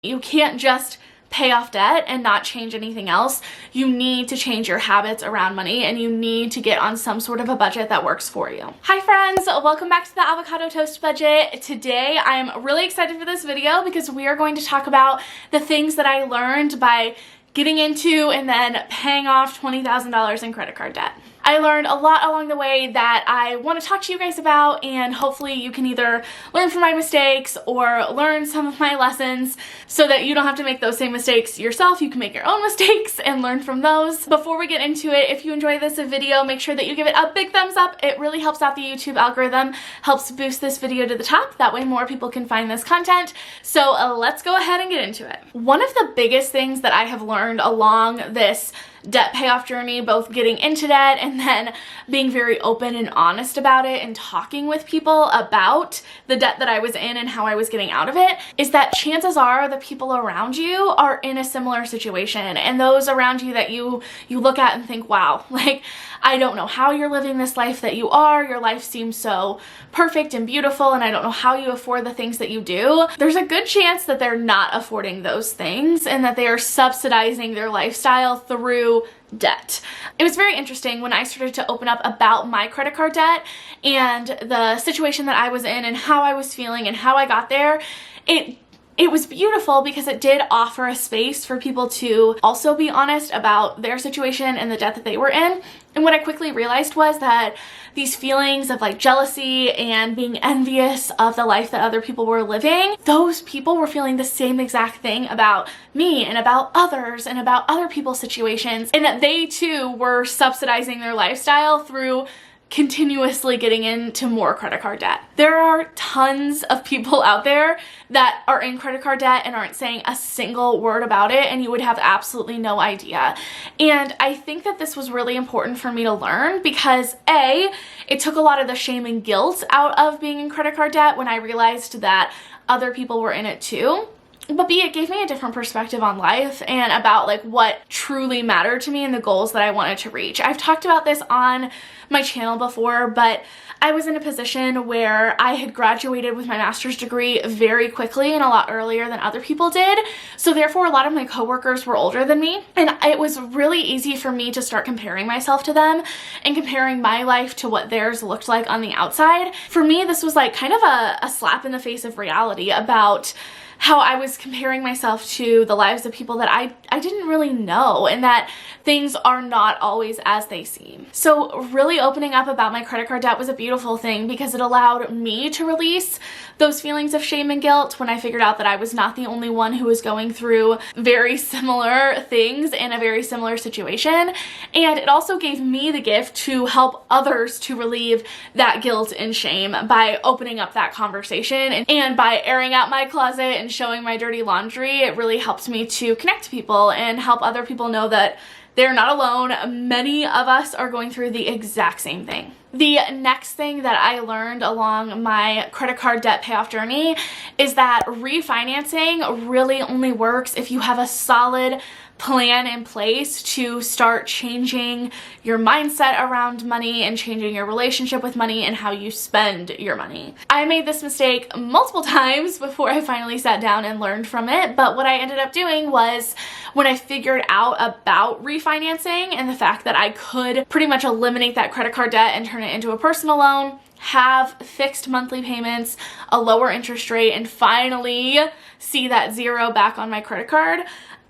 You can't just pay off debt and not change anything else. You need to change your habits around money, and you need to get on some sort of a budget that works for you. Hi friends, welcome back to the avocado toast budget. Today I'm really excited for this video because we are going to talk about the things that I learned by getting into and then paying off $20,000 in credit card debt. I learned a lot along the way that I want to talk to you guys about, and hopefully you can either learn from my mistakes or learn some of my lessons so that you don't have to make those same mistakes yourself. You can make your own mistakes and learn from those. Before we get into it, if you enjoy this video, make sure that you give it a big thumbs up. It really helps out the YouTube algorithm, helps boost this video to the top. That way more people can find this content. So let's go ahead and get into it. One of the biggest things that I have learned along this debt payoff journey, both getting into debt and then being very open and honest about it and talking with people about the debt that I was in and how I was getting out of it, is that chances are the people around you are in a similar situation, and those around you that you look at and think, wow, like, I don't know how you're living this life that you are. Your life seems so perfect and beautiful, and I don't know how you afford the things that you do. There's a good chance that they're not affording those things and that they are subsidizing their lifestyle through debt. It was very interesting when I started to open up about my credit card debt and the situation that I was in and how I was feeling and how I got there. It was beautiful because it did offer a space for people to also be honest about their situation and the debt that they were in. And what I quickly realized was that these feelings of like jealousy and being envious of the life that other people were living, those people were feeling the same exact thing about me and about others and about other people's situations, and that they too were subsidizing their lifestyle through continuously getting into more credit card debt. There are tons of people out there that are in credit card debt and aren't saying a single word about it, and you would have absolutely no idea. And I think that this was really important for me to learn because A, it took a lot of the shame and guilt out of being in credit card debt when I realized that other people were in it too. But B, it gave me a different perspective on life and about like what truly mattered to me and the goals that I wanted to reach. I've talked about this on my channel before, but I was in a position where I had graduated with my master's degree very quickly and a lot earlier than other people did. So therefore a lot of my coworkers were older than me, and it was really easy for me to start comparing myself to them and comparing my life to what theirs looked like on the outside. For me, this was like kind of a slap in the face of reality about how I was comparing myself to the lives of people that I didn't really know, and that things are not always as they seem. So really opening up about my credit card debt was a beautiful thing because it allowed me to release those feelings of shame and guilt when I figured out that I was not the only one who was going through very similar things in a very similar situation. And it also gave me the gift to help others to relieve that guilt and shame by opening up that conversation and by airing out my closet and showing my dirty laundry. It really helped me to connect to people and help other people know that they're not alone. Many of us are going through the exact same thing. The next thing that I learned along my credit card debt payoff journey is that refinancing really only works if you have a solid plan in place to start changing your mindset around money and changing your relationship with money and how you spend your money. I made this mistake multiple times before I finally sat down and learned from it, but what I ended up doing was when I figured out about refinancing and the fact that I could pretty much eliminate that credit card debt and turn it into a personal loan, have fixed monthly payments, a lower interest rate, and finally see that zero back on my credit card,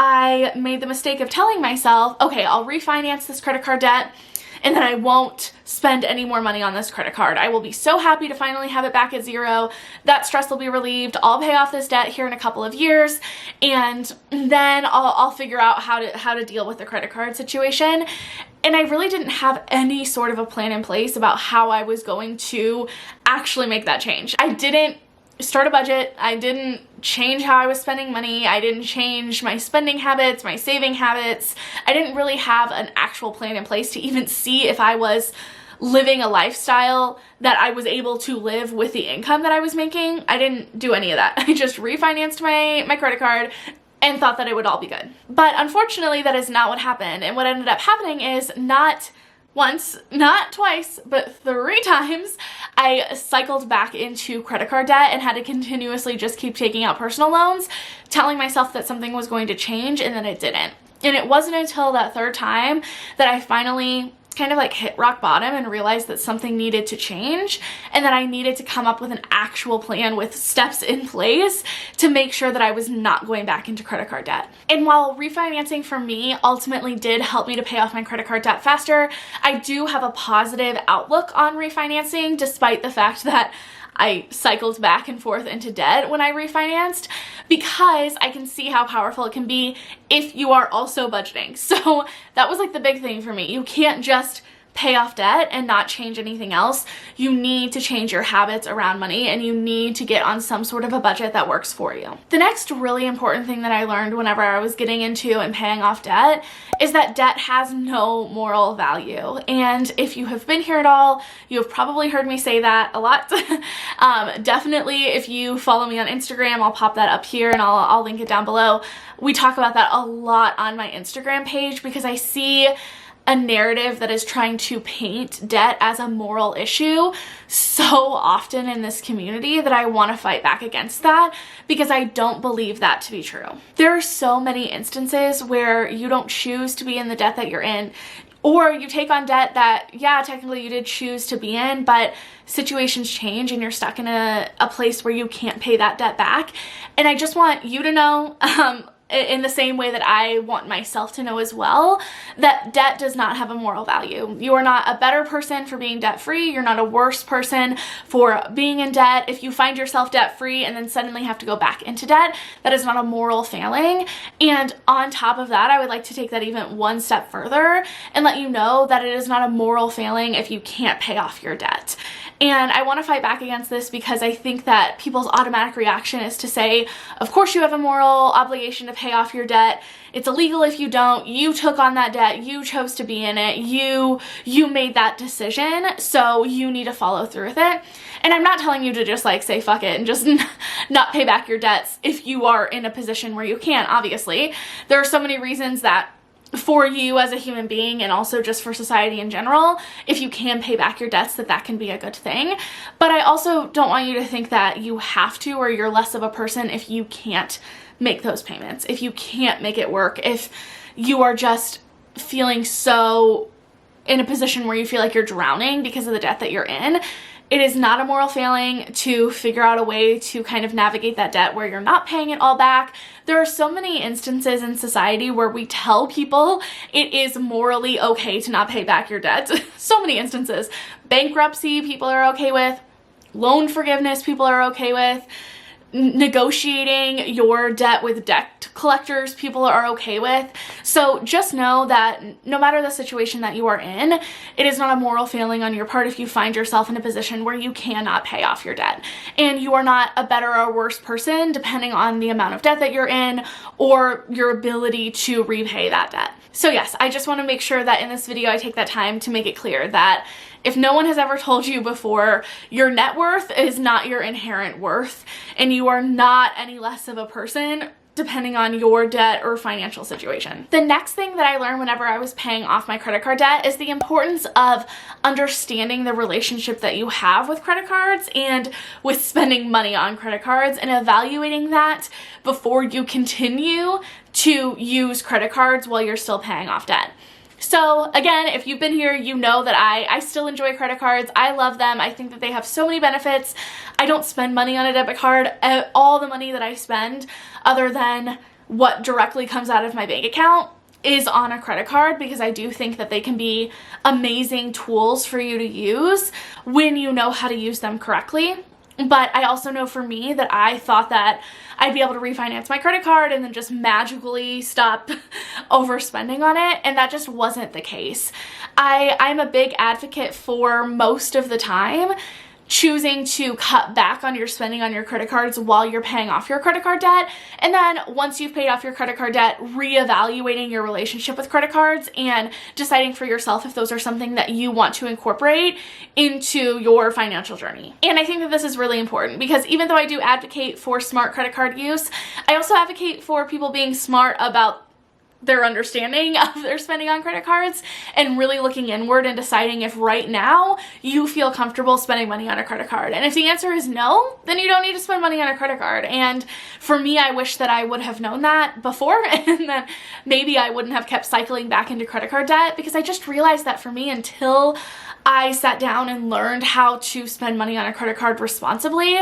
I made the mistake of telling myself, okay, I'll refinance this credit card debt and then I won't spend any more money on this credit card. I will be so happy to finally have it back at zero. That stress will be relieved. I'll pay off this debt here in a couple of years, and then I'll figure out how to deal with the credit card situation. And I really didn't have any sort of a plan in place about how I was going to actually make that change. I didn't start a budget. I didn't change how I was spending money. I didn't change my spending habits, my saving habits. I didn't really have an actual plan in place to even see if I was living a lifestyle that I was able to live with the income that I was making. I didn't do any of that. I just refinanced my credit card and thought that it would all be good. But unfortunately, that is not what happened. And what ended up happening is not once, not twice, but 3 times, I cycled back into credit card debt and had to continuously just keep taking out personal loans, telling myself that something was going to change, and then it didn't. And it wasn't until that 3rd time that I finally kind of like hit rock bottom and realized that something needed to change and that I needed to come up with an actual plan with steps in place to make sure that I was not going back into credit card debt. And while refinancing for me ultimately did help me to pay off my credit card debt faster, I do have a positive outlook on refinancing despite the fact that I cycled back and forth into debt when I refinanced, because I can see how powerful it can be if you are also budgeting. So that was like the big thing for me. You can't just pay off debt and not change anything else. You need to change your habits around money, and you need to get on some sort of a budget that works for you. The next really important thing that I learned whenever I was getting into and paying off debt is that debt has no moral value. And if you have been here at all, you have probably heard me say that a lot. Definitely, if you follow me on Instagram, I'll pop that up here and I'll link it down below. We talk about that a lot on my Instagram page because I see a narrative that is trying to paint debt as a moral issue so often in this community that I want to fight back against that, because I don't believe that to be true. There are so many instances where you don't choose to be in the debt that you're in, or you take on debt that, yeah, technically you did choose to be in, but situations change and you're stuck in a place where you can't pay that debt back. And I just want you to know, in the same way that I want myself to know as well, that debt does not have a moral value. You are not a better person for being debt-free. You're not a worse person for being in debt. If you find yourself debt-free and then suddenly have to go back into debt, that is not a moral failing. And on top of that, I would like to take that even one step further and let you know that it is not a moral failing if you can't pay off your debt. And I want to fight back against this because I think that people's automatic reaction is to say, of course you have a moral obligation to pay off your debt. It's illegal if you don't. You took on that debt. You chose to be in it. You made that decision, so you need to follow through with it. And I'm not telling you to just like say fuck it and just not pay back your debts if you are in a position where you can, obviously. There are so many reasons that for you as a human being, and also just for society in general, if you can pay back your debts, that can be a good thing. But I also don't want you to think that you have to, or you're less of a person if you can't make those payments, if you can't make it work, if you are just feeling so in a position where you feel like you're drowning because of the debt that you're in. It is not a moral failing to figure out a way to kind of navigate that debt where you're not paying it all back. There are so many instances in society where we tell people it is morally okay to not pay back your debt. So many instances. Bankruptcy, people are okay with. Loan forgiveness, people are okay with. Negotiating your debt with debt collectors, people are okay with. So just know that no matter the situation that you are in, it is not a moral failing on your part if you find yourself in a position where you cannot pay off your debt. And you are not a better or worse person depending on the amount of debt that you're in or your ability to repay that debt. So yes, I just want to make sure that in this video I take that time to make it clear that if no one has ever told you before, your net worth is not your inherent worth, and you are not any less of a person depending on your debt or financial situation. The next thing that I learned whenever I was paying off my credit card debt is the importance of understanding the relationship that you have with credit cards and with spending money on credit cards, and evaluating that before you continue to use credit cards while you're still paying off debt. So again, if you've been here, you know that I still enjoy credit cards. I love them. I think that they have so many benefits. I don't spend money on a debit card. All the money that I spend, other than what directly comes out of my bank account, is on a credit card, because I do think that they can be amazing tools for you to use when you know how to use them correctly. But I also know for me that I thought that I'd be able to refinance my credit card and then just magically stop overspending on it, and that just wasn't the case. I'm a big advocate for most of the time choosing to cut back on your spending on your credit cards while you're paying off your credit card debt, and then once you've paid off your credit card debt, reevaluating your relationship with credit cards and deciding for yourself if those are something that you want to incorporate into your financial journey. And I think that this is really important, because even though I do advocate for smart credit card use, I also advocate for people being smart about their understanding of their spending on credit cards and really looking inward and deciding if right now you feel comfortable spending money on a credit card. And if the answer is no, then you don't need to spend money on a credit card. And for me, I wish that I would have known that before, and then maybe I wouldn't have kept cycling back into credit card debt, because I just realized that for me, until I sat down and learned how to spend money on a credit card responsibly,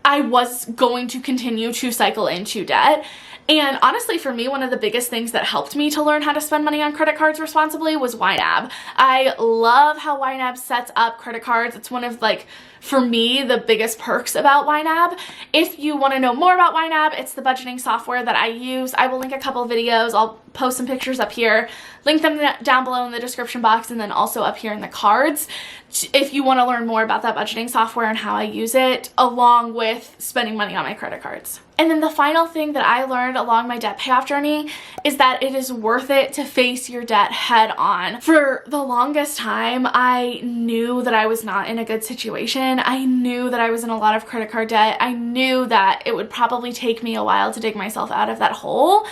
I was going to continue to cycle into debt. And honestly, for me, one of the biggest things that helped me to learn how to spend money on credit cards responsibly was YNAB. I love how YNAB sets up credit cards. It's one of, like, for me, the biggest perks about YNAB. If you want to know more about YNAB, it's the budgeting software that I use. I will link a couple videos. I'll post some pictures up here, link them down below in the description box, and then also up here in the cards if you want to learn more about that budgeting software and how I use it, along with spending money on my credit cards. And then the final thing that I learned along my debt payoff journey is that it is worth it to face your debt head on. For the longest time, I knew that I was not in a good situation. I knew that I was in a lot of credit card debt. I knew that it would probably take me a while to dig myself out of that hole,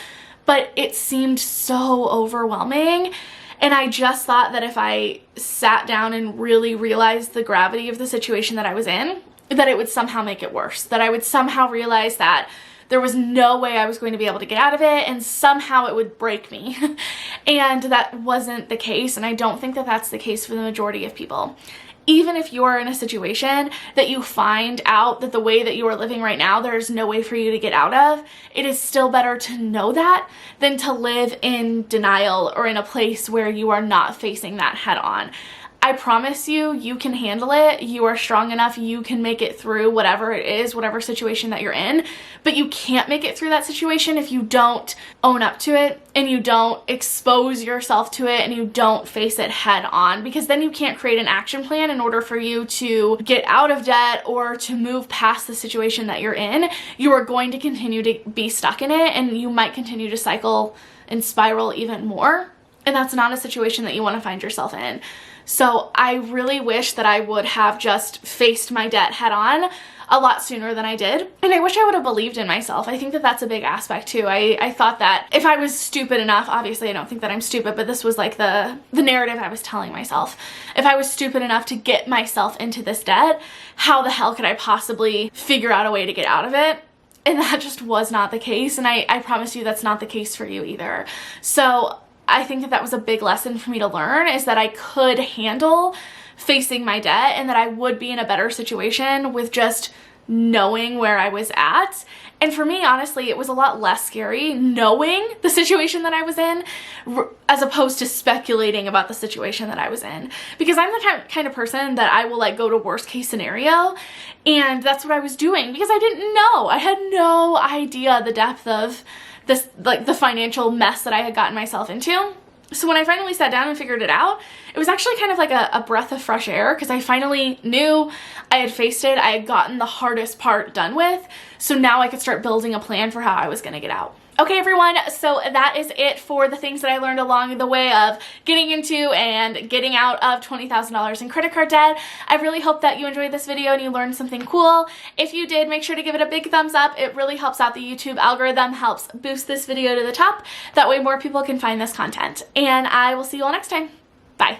but it seemed so overwhelming. And I just thought that if I sat down and really realized the gravity of the situation that I was in, that it would somehow make it worse, that I would somehow realize that there was no way I was going to be able to get out of it, and somehow it would break me. And that wasn't the case, and I don't think that that's the case for the majority of people. Even if you're in a situation that you find out that the way that you are living right now, there's no way for you to get out of, it is still better to know that than to live in denial or in a place where you are not facing that head on. I promise you, you can handle it. You are strong enough. You can make it through whatever it is, whatever situation that you're in. But you can't make it through that situation if you don't own up to it and you don't expose yourself to it and you don't face it head on, because then you can't create an action plan in order for you to get out of debt or to move past the situation that you're in. You are going to continue to be stuck in it, and you might continue to cycle and spiral even more. And that's not a situation that you want to find yourself in. So I really wish that I would have just faced my debt head on a lot sooner than I did. And I wish I would have believed in myself. I think that that's a big aspect too. I thought that if I was stupid enough, obviously I don't think that I'm stupid, but this was like the narrative I was telling myself. If I was stupid enough to get myself into this debt, how the hell could I possibly figure out a way to get out of it? And that just was not the case. And I promise you that's not the case for you either. So I think that that was a big lesson for me to learn, is that I could handle facing my debt and that I would be in a better situation with just knowing where I was at. And for me, honestly, it was a lot less scary knowing the situation that I was in as opposed to speculating about the situation that I was in. Because I'm the kind of person that I will like go to worst case scenario, and that's what I was doing because I didn't know. I had no idea the depth of this, like the financial mess that I had gotten myself into. So when I finally sat down and figured it out, it was actually kind of like a breath of fresh air, because I finally knew I had faced it. I had gotten the hardest part done with. So now I could start building a plan for how I was going to get out. Okay, everyone, so that is it for the things that I learned along the way of getting into and getting out of $20,000 in credit card debt. I really hope that you enjoyed this video and you learned something cool. If you did, make sure to give it a big thumbs up. It really helps out the YouTube algorithm, helps boost this video to the top. That way more people can find this content. And I will see you all next time. Bye.